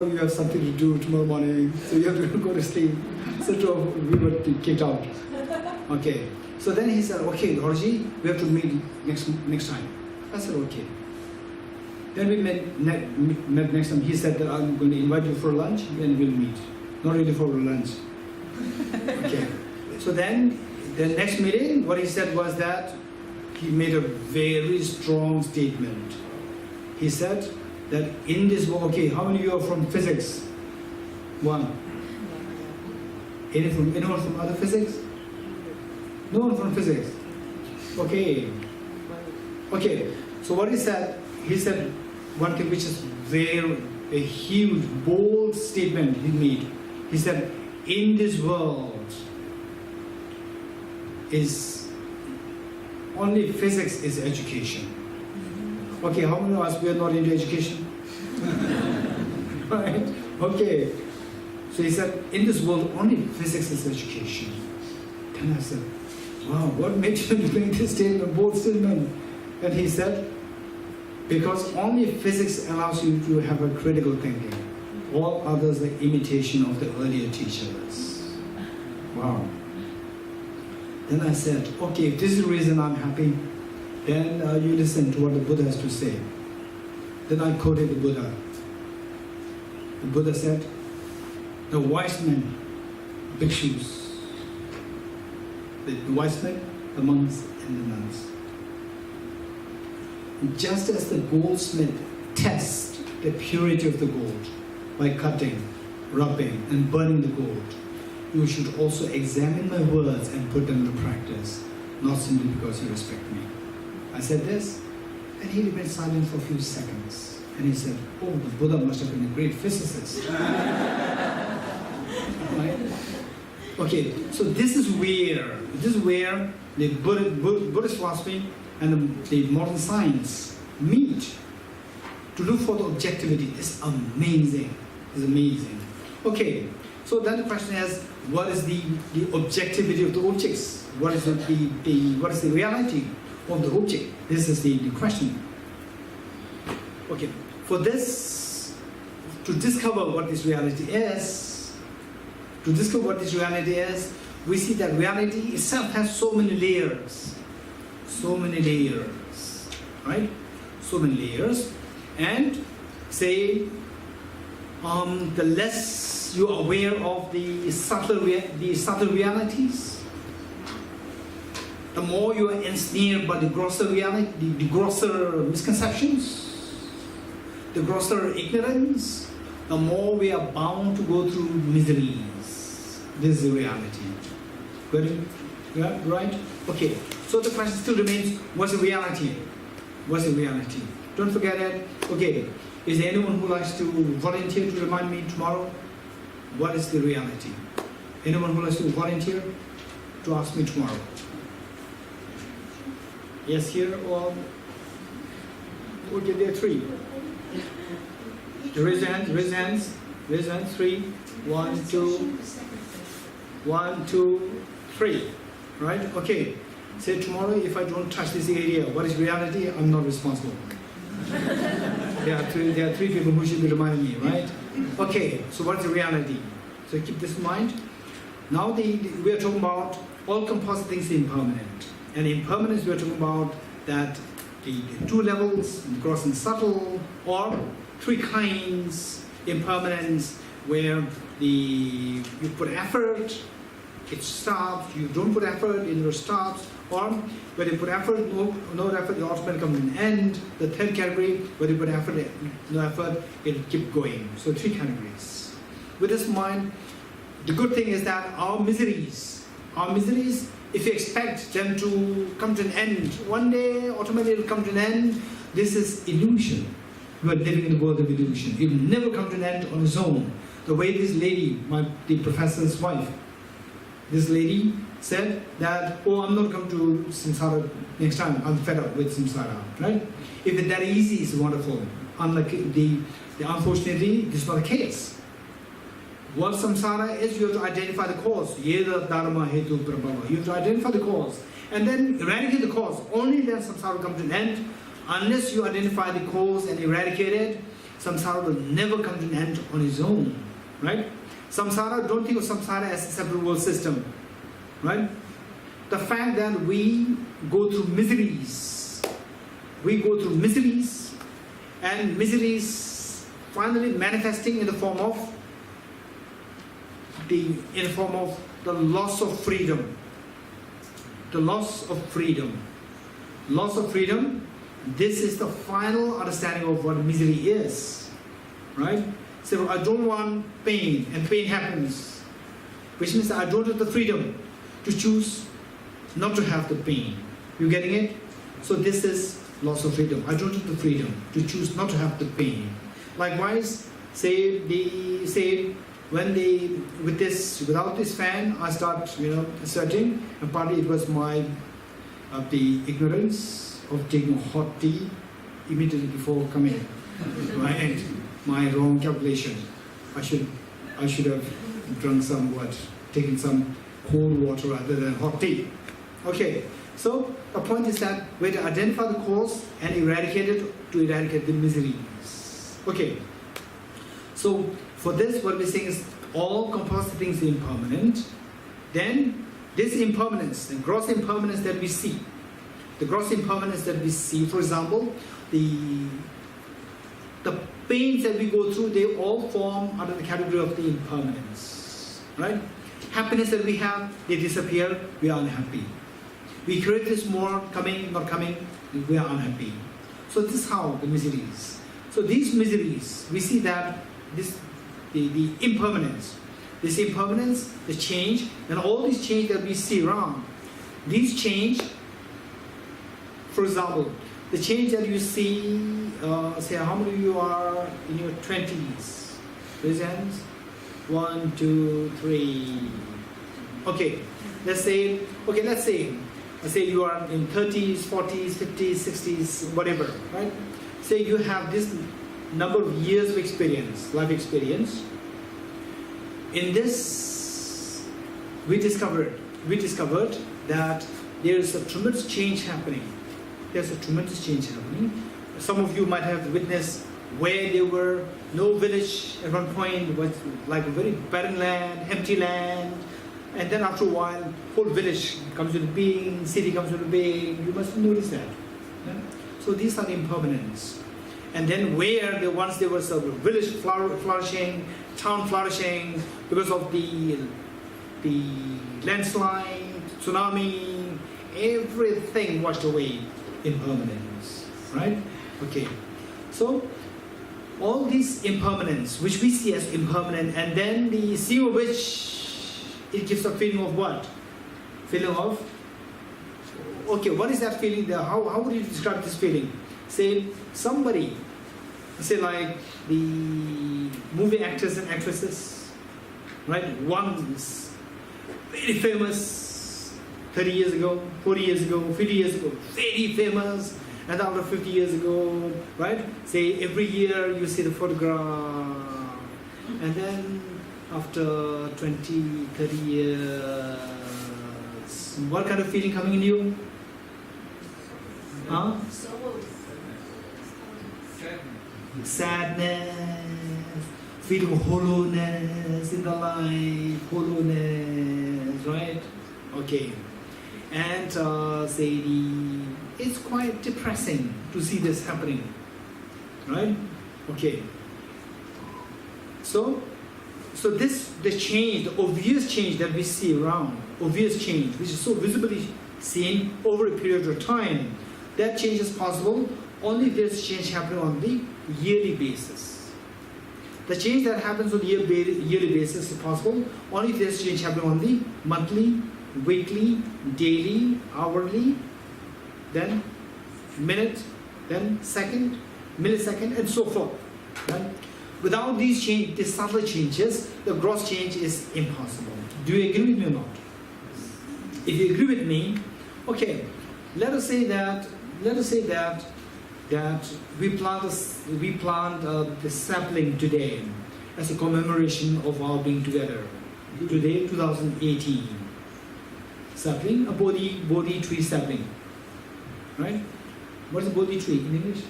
you have something to do tomorrow morning, so you have to go to sleep. So we were kicked out. Okay. So then he said, okay, Dorji, we have to meet next time. I said, okay. Then we met next time. He said that I'm going to invite you for lunch and we'll meet. Not really for lunch. Okay. So then, the next meeting, what he said was that he made a very strong statement. He said that in this world, okay, how many of you are from physics? One. Anyone from other physics? No one from physics. Okay. Okay. So what he said one thing which is a huge, bold statement he made. He said, in this world is only physics is education. Okay, how many of us we are not into education? Right? Okay. So he said, in this world only physics is education. Then I said, wow, what made you make this statement, bold statement? And he said, because only physics allows you to have a critical thinking. All others are imitation of the earlier teachers. Wow. Then I said, okay, if this is the reason I'm happy, then you listen to what the Buddha has to say. Then I quoted the Buddha. The Buddha said, the wise men, bhikshus, the wise men, the monks and the nuns. Just as the goldsmith tests the purity of the gold by cutting, rubbing and burning the gold, you should also examine my words and put them into practice, not simply because you respect me. I said this, and he remained silent for a few seconds. And he said, oh, the Buddha must have been a great physicist. Right? Okay, so this is where the Buddhist philosophy and the modern science meet to look for the objectivity. It's amazing. It's amazing. Okay, so then the question is, what is the objectivity of the objects? What is what is the reality of the object? This is the question. Okay, for this, to discover what this reality is, we see that reality itself has so many layers. Right? So many layers. And say, the less you are aware of the subtle realities, the more you are ensnared by the grosser reality, the grosser misconceptions, the grosser ignorance, the more we are bound to go through miseries. This is the reality. Good? Yeah, right? Okay. So the question still remains, what's the reality? What's the reality? Don't forget it. Okay. Is there anyone who likes to volunteer to remind me tomorrow? What is the reality? Anyone who likes to volunteer to ask me tomorrow? Yes, here or... Okay, there are three. Raise hands. 3. 1, 2. 1, 2, 3. Right? Okay. Say tomorrow, if I don't touch this area, what is reality? I'm not responsible. There are three people who should be reminding me, right? Okay, so what's the reality? So keep this in mind. Now we are talking about all composite things impermanent. And impermanence, we are talking about that the two levels, gross and subtle, or three kinds, impermanence, where you put effort, it stops, you don't put effort, it stops, or when you put effort, no effort, it automatically comes to an end. The third category, when you put effort, no effort, it'll keep going. So three categories. With this in mind, the good thing is that our miseries, if you expect them to come to an end, one day automatically it will come to an end. This is illusion. You are living in the world of illusion. It will never come to an end on its own. The way this lady, the professor's wife, this lady said that, oh, I'm not coming to samsara next time. I'm fed up with samsara, right? If it's that easy, it's wonderful. Unfortunately, this is not the case. What samsara is, you have to identify the cause. Yeda dharma hetu prabhava. You have to identify the cause. And then eradicate the cause. Only then samsara comes to an end. Unless you identify the cause and eradicate it, Samsara will never come to an end on its own, right? Samsara, don't think of samsara as a separate world system, right? The fact that we go through miseries, and miseries finally manifesting in the form of the loss of freedom. The loss of freedom. Loss of freedom, this is the final understanding of what misery is, right? So I don't want pain, and pain happens, which means I don't have the freedom to choose not to have the pain. You getting it? So this is loss of freedom. I don't have the freedom to choose not to have the pain. Likewise, without this fan, I start, sweating, and partly it was my the ignorance of taking hot tea immediately before coming. My wrong calculation. I should have drunk taken some cold water rather than hot tea. Okay, so the point is that we have to identify the cause and eradicate it to eradicate the miseries. Okay, so for this, what we're saying is all composite things are impermanent. Then this impermanence, the gross impermanence that we see, for example, the pains that we go through, they all form under the category of the impermanence, right? Happiness that we have, they disappear, we are unhappy. We create this more, coming, not coming, we are unhappy. So this is how the miseries. So these miseries, we see that the impermanence, the change, and all these change that we see around, these change, for example, the change that you see, say how many of you are in your 20s? Raise hands. 1, 2, 3. Okay, let's say you are in 30s, 40s, 50s, 60s, whatever, right? Say you have this number of years of experience, life experience. In this, we discovered that there is a tremendous change happening. Some of you might have witnessed where there were no village at one point, was like a very barren land, empty land, and then after a while, whole village comes into being, city comes into being. You must notice that. Yeah? So these are the impermanence. And then where there was a village flourishing, town flourishing, because of the landslide, tsunami, everything washed away. Impermanence, right? Okay, so all these impermanence, which we see as impermanent, and then the sea of which it gives a feeling of what? Feeling of, okay, what is that feeling there? How would you describe this feeling? Say somebody, like the movie actors and actresses, right? One is very famous 30 years ago, 40 years ago, 50 years ago, very famous, and after 50 years ago, right? Say every year you see the photograph, and then after 20, 30 years, what kind of feeling coming in you? Huh? Sadness, feeling of hollowness in the life, hollowness, right? Okay. And it's quite depressing to see this happening, right? Okay. So the change, the obvious change that we see around, obvious change, which is so visibly seen over a period of time, that change is possible only if there's change happening on the yearly basis. The change that happens on the yearly basis is possible only if there's change happening on the monthly, weekly, daily, hourly, then minute, then second, millisecond, and so forth. Right? Without these subtle changes, the gross change is impossible. Do you agree with me or not? If you agree with me, okay, let us say that we plant the sapling today as a commemoration of our being together. Today, 2018. Sapling, a Bodhi tree sapling. Right? What is a Bodhi tree in English?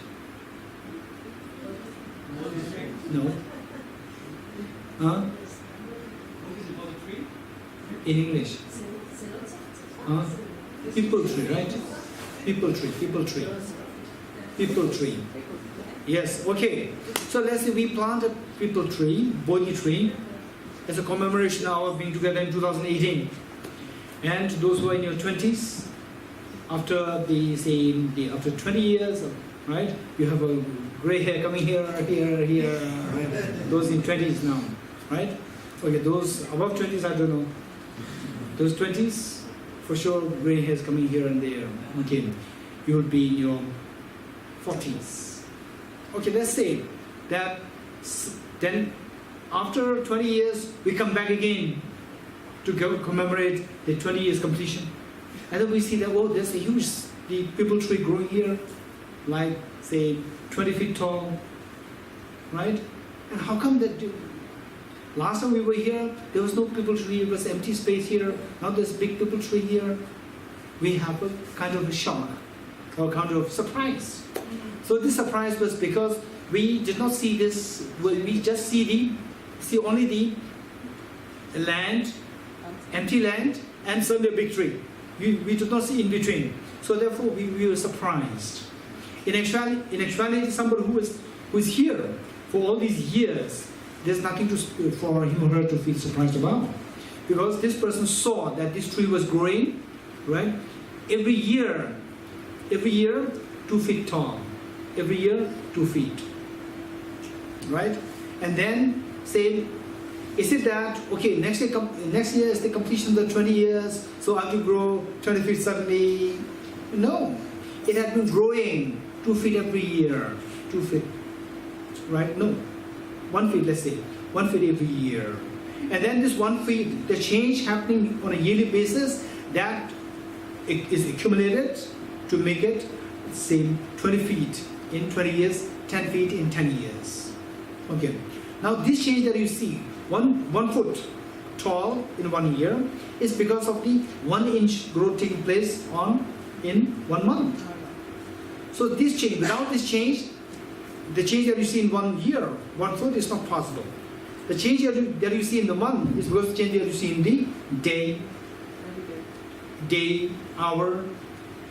No. Huh? In English. Huh? People tree, right? People tree, people tree. People tree. Yes, okay. So let's say we plant a people tree, Bodhi tree, as a commemoration of our being together in 2018. And those who are in your 20s, after after 20 years, right? You have a gray hair coming here, right? Those in 20s now, right? Okay, those above 20s, I don't know. Those 20s, for sure, gray hairs coming here and there. Okay, you will be in your 40s. Okay, let's say that then after 20 years, we come back again to commemorate the 20 years completion. And then we see that, oh, there's a huge people tree growing here, like, say, 20 feet tall, right? And how come that last time we were here, there was no people tree, it was empty space here, now there's a big people tree here. We have a kind of a shock, or kind of surprise. So this surprise was because we did not see this, we just see only the land, empty land, and suddenly a big tree. We did not see in between. So therefore we were surprised. In actuality, somebody who is here for all these years, there's nothing for him or her to feel surprised about. Because this person saw that this tree was growing, right? Every year, 2 feet tall. Every year, 2 feet. Right? And then say, is it that, okay, next year is the completion of the 20 years, so I have to grow 20 feet suddenly? No. It has been growing 2 feet every year. 2 feet. Right? No. 1 feet, let's say. 1 feet every year. And then this 1 feet, the change happening on a yearly basis, that it is accumulated to make it, say, 20 feet in 20 years, 10 feet in 10 years. Okay. Now this change that you see, one foot tall in 1 year, is because of the 1 inch growth taking place in 1 month. So this change, without this change, the change that you see in 1 year, 1 foot, is not possible. The change that you see in the month is because the change that you see in the day, hour,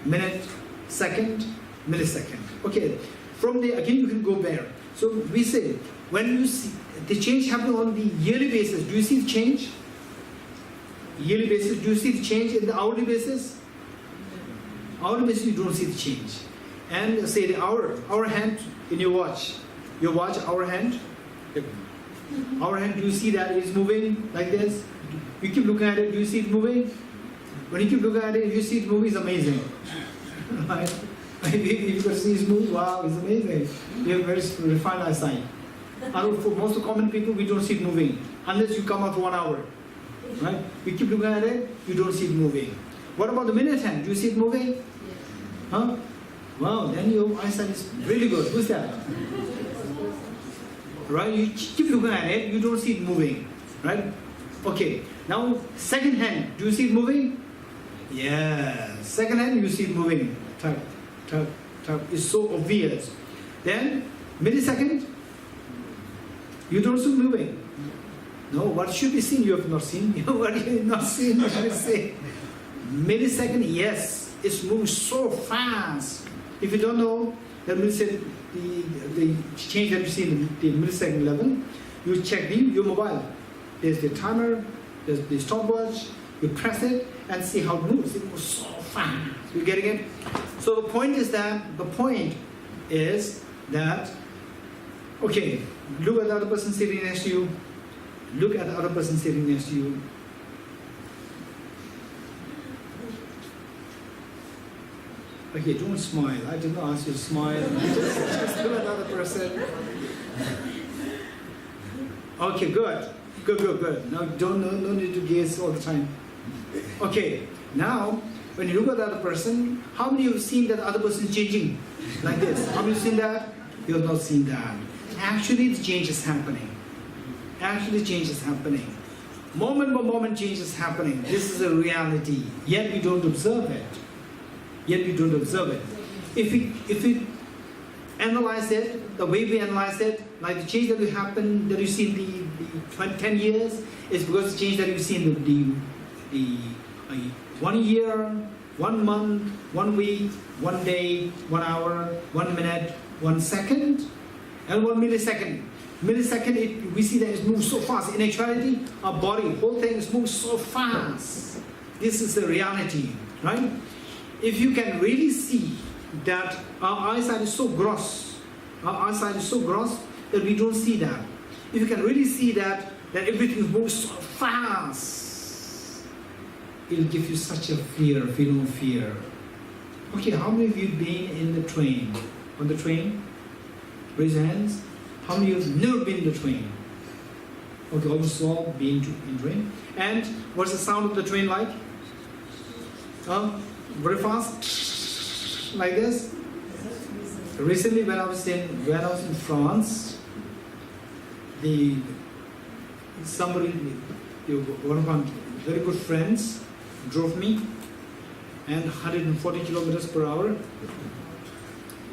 minute, second, millisecond. Okay, from there again you can go there. So we say, when you see the change happening on the yearly basis, do you see the change? Yearly basis, do you see the change in the hourly basis? Hourly basis, you don't see the change. And say the hour hand in your watch, hour hand, do you see that it's moving like this? You keep looking at it, do you see it moving? When you keep looking at it, you see it moving, it's amazing. Right? If you can see it move, wow, it's amazing. You have very refined eyesight. And for most of common people, we don't see it moving unless you come out 1 hour. Right? You keep looking at it, you don't see it moving. What about the minute hand? Do you see it moving? Huh? Wow, then your eyesight is really good. Who's that? Right? You keep looking at it, you don't see it moving. Right? Okay. Now, second hand, do you see it moving? Yeah. Second hand, you see it moving. Tap, tap, tap. It's so obvious. Then, millisecond, you don't see it moving. No, what should be seen, you have not seen. What you have not seen, what should I say? Millisecond, yes. It's moving so fast. If you don't know the millisecond, the change that you see in the millisecond level, you check your mobile. There's the timer, there's the stopwatch, you press it and see how it moves. It moves so fast. You getting it? So the point is that, okay, look at the other person sitting next to you. Look at the other person sitting next to you. Okay, don't smile. I did not ask you to smile. Just look at the other person. Okay, good. Good. Now, no need to gaze all the time. Okay, now, when you look at the other person, how many of you have seen that other person changing like this? How many have seen that? You have not seen that. Actually, the change is happening. Moment by moment, change is happening. This is a reality. Yet we don't observe it. If we analyze it, the way we analyze it, like the change that will happen, that you see in the 10 years, is because the change that you see in the 1 year, 1 month, 1 week, 1 day, 1 hour, 1 minute, 1 second, and 1 millisecond. Millisecond, we see that it moves so fast. In actuality, our body, whole thing is moves so fast. This is the reality, right? If you can really see that our eyesight is so gross, that we don't see that. If you can really see that everything moves so fast, it'll give you such a feeling of fear. Okay, how many of you been in the train? On the train? Raise your hands. How many of you have never been in the train? Okay, almost all been in train. And what's the sound of the train like? Very fast, like this. Recently, when I was in France, one of my very good friends drove me, and 140 kilometers per hour,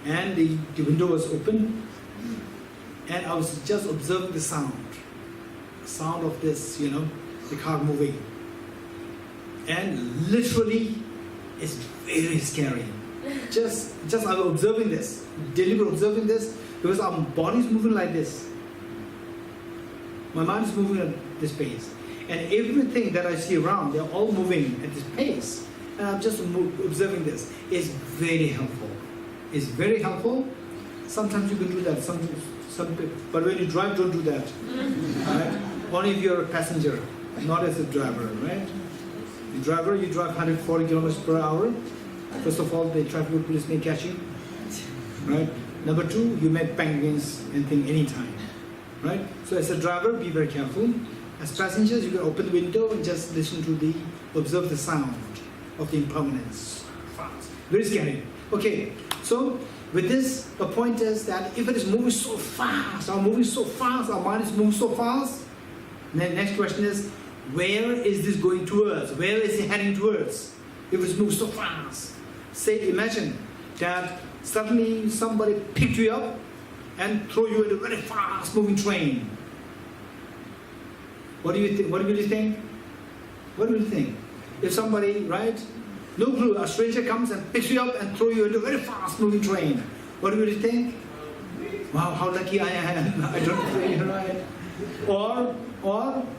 and the window was open, and I was just observing the sound of this, the car moving, and literally, it's very scary. Just I was observing this, deliberately observing this, because our body is moving like this. My mind is moving at this pace. And everything that I see around, they're all moving at this pace. And I'm just observing this. It's very helpful. It's very helpful. Sometimes you can do that. Some people, but when you drive, don't do that. Right? Only if you're a passenger, not as a driver, right? The driver, you drive 140 kilometers per hour. First of all, the traffic police may catch you, right? Number two, you may bang against anything anytime, right? So as a driver, be very careful. As passengers, you can open the window and just observe the sound of the impermanence. Very scary. Okay, so with this, the point is that if it is moving so fast, our mind is moving so fast, then the next question is, where is this going towards? Where is it heading towards? If it's moving so fast. Say, imagine that suddenly somebody picked you up and throw you in a very fast moving train. What do you think? What do you think? What do you think? If somebody, right? No clue, a stranger comes and picks you up and throw you into a very fast moving train. What do you think? Wow, how lucky I am. I don't feel right. Or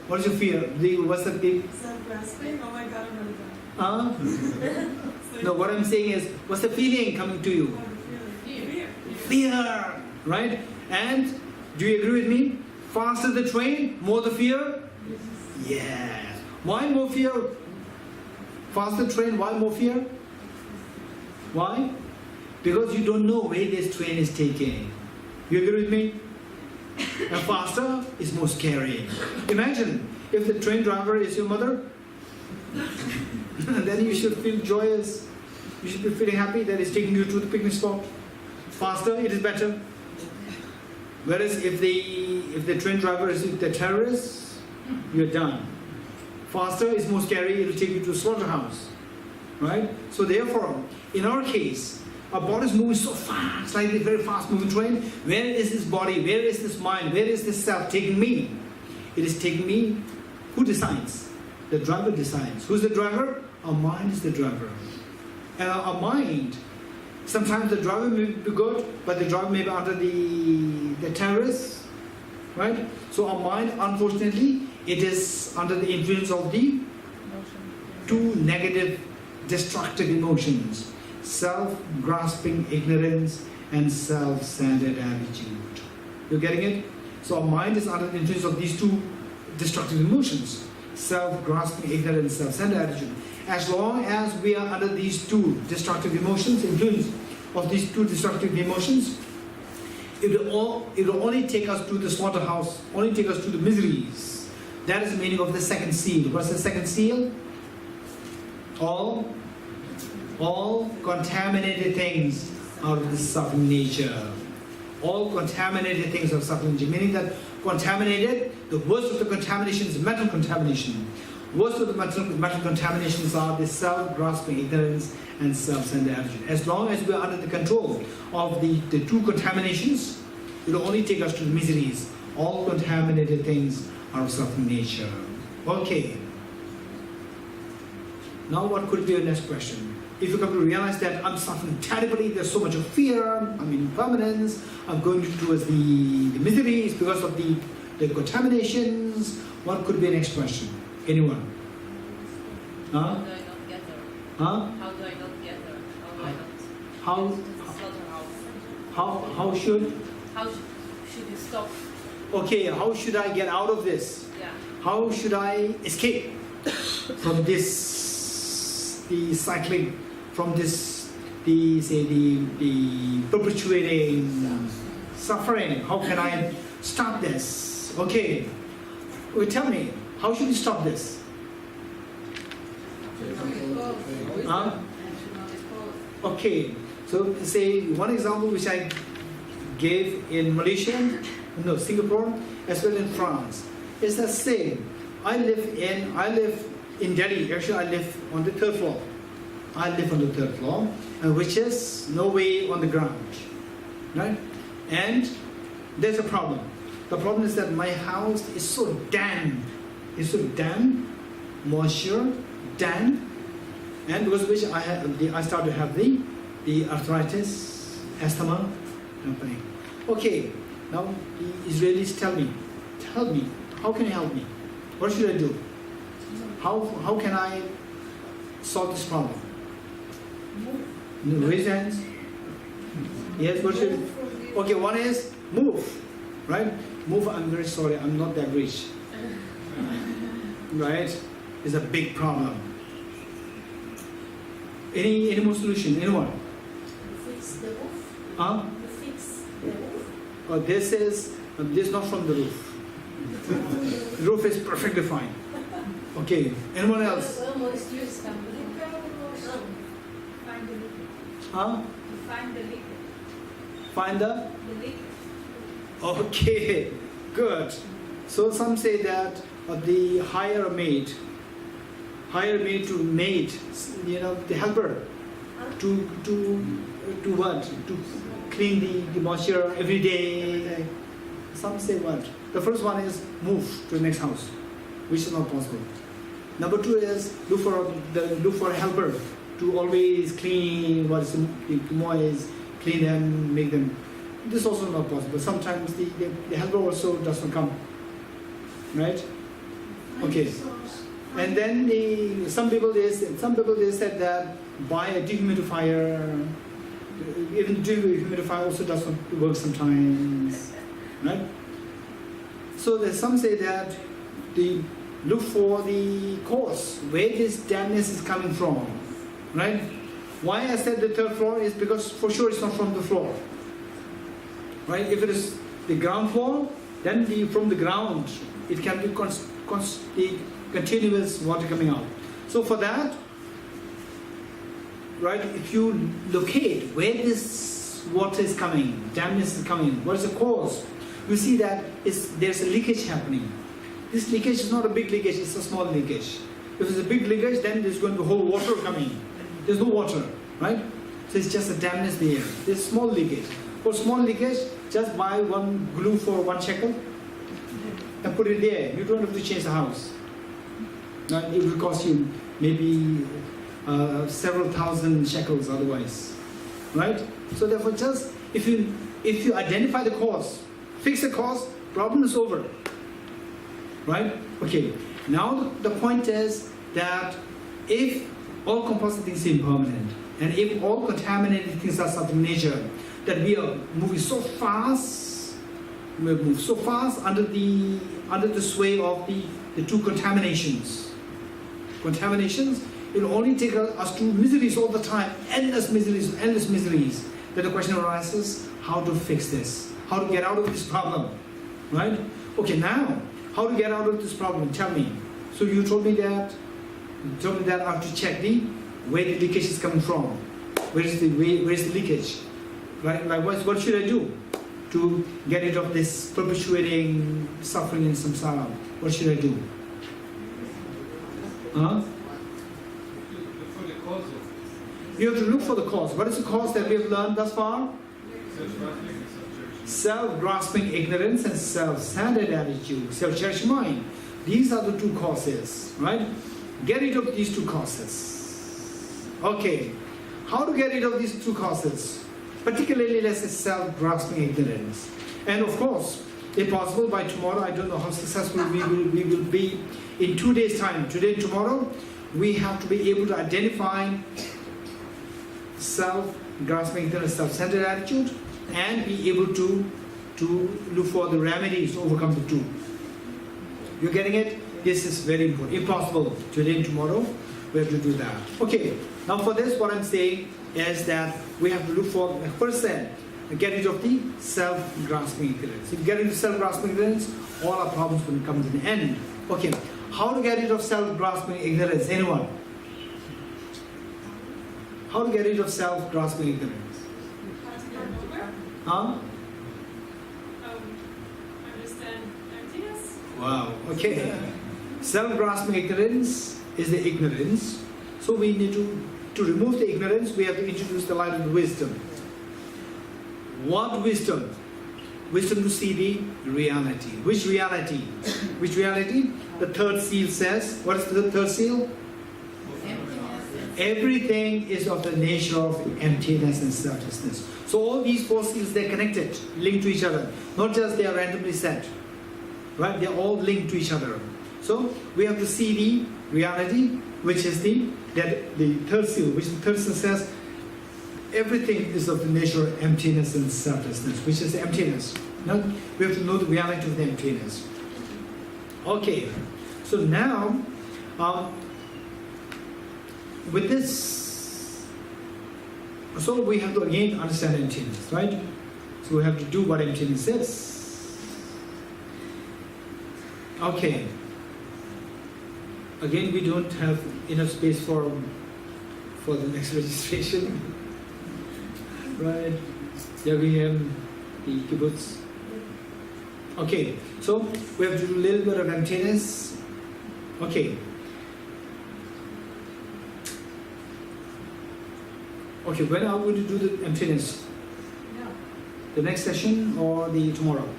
what is your fear? What's the big? Self-grasping? Oh my God, I'm really done. No, what I'm saying is, what's the feeling coming to you? Fear, right? And do you agree with me? Faster the train, more the fear? Yes. Why more fear? Faster train, why more fear? Why? Because you don't know where this train is taking. You agree with me? And faster is more scary. Imagine if the train driver is your mother. Then you should feel joyous. You should be feeling happy that it's taking you to the picnic spot. Faster, it is better. Whereas if the train driver is the terrorist, you're done. Faster is more scary, it will take you to a slaughterhouse. Right? So therefore, in our case, our body is moving so fast, like a very fast moving train. Where is this body? Where is this mind? Where is this self taking me? It is taking me. Who decides? The driver decides. Who's the driver? Our mind is the driver. And our mind, sometimes the driver may be good, but the driver may be under the terrorists, right? So our mind, unfortunately, it is under the influence of the two negative, destructive emotions: self-grasping ignorance and self-centered attitude. You're getting it? So our mind is under the influence of these two destructive emotions: self-grasping ignorance, self-centered attitude. As long as we are under these two destructive emotions, influence of these two destructive emotions, it will only take us to the slaughterhouse, only take us to the miseries. That is the meaning of the second seal. What's the second seal? All contaminated things are of the suffering nature. All contaminated things are suffering nature. Meaning that contaminated, the worst of the contamination is mental contamination. Worst of the mental contaminations are the self-grasping ignorance and self-centered attitude. As long as we are under the control of the two contaminations, It will only take us to the miseries. All contaminated things are of suffering nature. Okay. Now what could be your next question? If you come to realize that I'm suffering terribly, there's so much of fear, I'm in impermanence, I'm going towards the miseries because of the contaminations, what could be the next question? Anyone? Huh? How do I not get there? Huh? How do I not get there? How do I not How, get to the slaughterhouse? how should? How should you stop? Okay, how should I get out of this? Yeah. How should I escape from this, the cycling, from this, the perpetuating suffering? How can I stop this? Okay, well, tell me, how should we stop this? Huh? Okay, so say one example which I gave in Malaysia, no, Singapore, as well in France. It's the same. I live in Delhi. Actually, I live on the third floor. I live on the third floor, which is no way on the ground, right? And there's a problem. The problem is that my house is so damp. It's so damp, moisture, damp, and because of which I start to have the arthritis, asthma, happening. Okay, now the Israelis tell me, how can you help me? What should I do? How can I solve this problem? Raise hands. Yes, what should? Okay, one is move, right? Move. I'm very sorry, I'm not that rich, right? It's a big problem. Any more solution? Anyone? Fix the roof. Huh? Fix the roof. Oh, this is not from the roof. The roof is perfectly fine. Okay. Anyone else? Find the leakage. Huh? Find the leakage. Find the? The leakage. Okay. Good. So some say that the hire a maid to maid, the helper, to what? To clean the moisture every day. Some say what? The first one is move to the next house, which is not possible. Number two is look for a helper to always clean what is moist, clean them, make them. This is also not possible. Sometimes the helper also doesn't come, right? Okay. And then some people they said that buy a dehumidifier. Even dehumidifier also doesn't work sometimes, right? So there's some say that look for the cause where this dampness is coming from, right? Why I said the third floor is because for sure it's not from the floor, right? If it is the ground floor, then from the ground it can be the continuous water coming out. So for that, right, if you locate where this water is coming, dampness is coming, what is the cause? You see that there's a leakage happening. This leakage is not a big leakage, it's a small leakage. If it's a big leakage, then there's going to be whole water coming. There's no water, right? So it's just a dampness there. There's small leakage. For small leakage, just buy one glue for 1 shekel and put it there. You don't have to change the house. Right? It will cost you maybe several thousand shekels otherwise, right? So therefore, just if you identify the cause, fix the cause, problem is over, right? Okay. Now the point is that if all composite things are impermanent, and if all contaminated things are something nature, that we are moving so fast, we move so fast under the sway of the two contaminations. Contaminations, it will only take us to miseries all the time, endless miseries. Then the question arises, how to fix this? How to get out of this problem, right? Okay, now, how to get out of this problem? Tell me. So you told me that I have to check where the leakage is coming from. Where is the leakage? Right? Likewise, what should I do to get rid of this perpetuating suffering in samsara? What should I do? Huh? You have to look for the cause. What is the cause that we have learned thus far? self-grasping ignorance and self-centered attitude, self-cherished mind. These are the two causes, right? Get rid of these two causes. Okay, how to get rid of these two causes? Particularly, let's say, self-grasping ignorance. And of course, if possible, by tomorrow, I don't know how successful we will be in 2 days' time. Today and tomorrow, we have to be able to identify self-grasping ignorance, self-centered attitude, and be able to look for the remedies to overcome the two. You're getting it? This is very important. If possible, today and tomorrow, we have to do that. Okay, now for this, what I'm saying is that we have to look for, first then, get rid of the self-grasping ignorance. If you get rid of self-grasping ignorance, all our problems will come to an end. Okay, how to get rid of self-grasping ignorance? Anyone? How to get rid of self-grasping ignorance? Huh? Understand emptiness. Wow, okay. Self-grasping ignorance is the ignorance. So we need to remove the ignorance, we have to introduce the light of the wisdom. What wisdom? Wisdom to see the reality. Which reality? Which reality? The third seal says, what is the third seal? Everything is of the nature of emptiness and selflessness. So all these four seals, they're connected, linked to each other. Not just they are randomly set. Right? They're all linked to each other. So we have to see the reality, which is the third seal, which the third seal says, everything is of the nature of emptiness and selflessness, which is emptiness. Now, we have to know the reality of the emptiness. Okay, so now, with this, so we have to again understand emptiness, right? So we have to do what emptiness is. Okay. Again, we don't have enough space for the next registration. Right, there we have the kibbutz. Okay, so we have to do a little bit of emptiness. Okay. Okay, when are we going to do the emptiness? No. The next session or the tomorrow?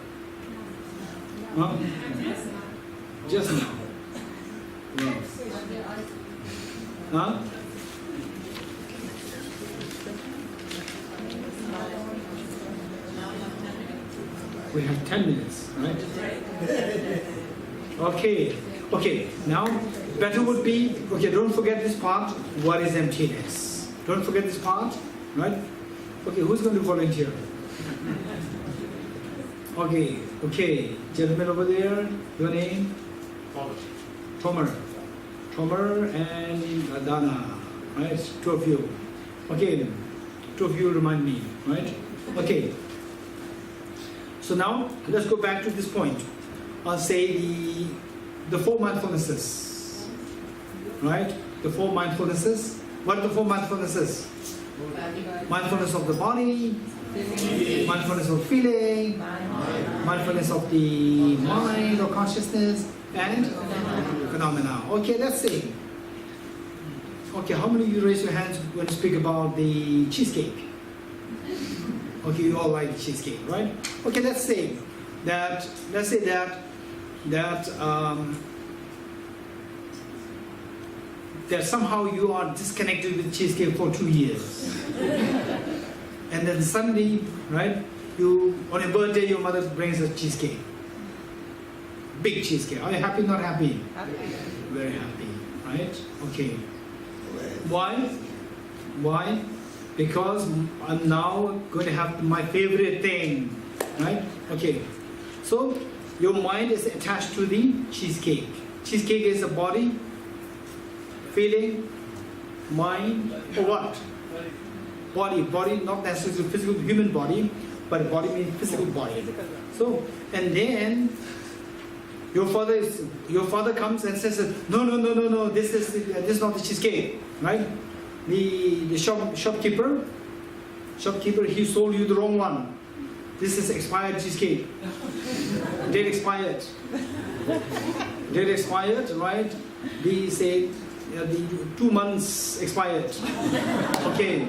Huh? Just now. Wow. Huh? We have 10 minutes, right? Okay, okay, now better would be, okay, don't forget this part, what is emptiness? Don't forget this part, right? Okay, who's going to volunteer? Okay, okay, gentleman over there, your name? Tomer and Dana, right? Two of you. Okay, two of you remind me, right? Okay. So now, let's go back to this point. I'll say the four mindfulnesses, right? The four mindfulnesses. What are the four mindfulnesses? Mindfulness of the body, mindfulness of feeling, mindfulness of the mind or consciousness, and phenomena. Okay, let's see. Okay, how many of you raise your hands when you speak about the cheesecake? Okay, you all like cheesecake, right? Okay, let's say that somehow you are disconnected with cheesecake for 2 years. And then suddenly, right, you on your birthday your mother brings a cheesecake. Big cheesecake. Are you happy, not happy? Happy. Very happy, right? Okay. Why? Why? Because I'm now going to have my favorite thing, right? Okay. So your mind is attached to the cheesecake. Cheesecake is a body, feeling, mind, or what? Body, not necessarily physical human body, but body means physical body. So, and then your father comes and says, no, this is not the cheesecake, right? The shopkeeper, he sold you the wrong one. This is expired cheesecake. Date expired. Date expired, right? They say the 2 months expired. Okay.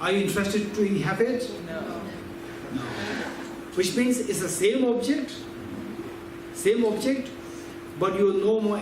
Are you interested to have it? No. No. Which means it's the same object, but you know more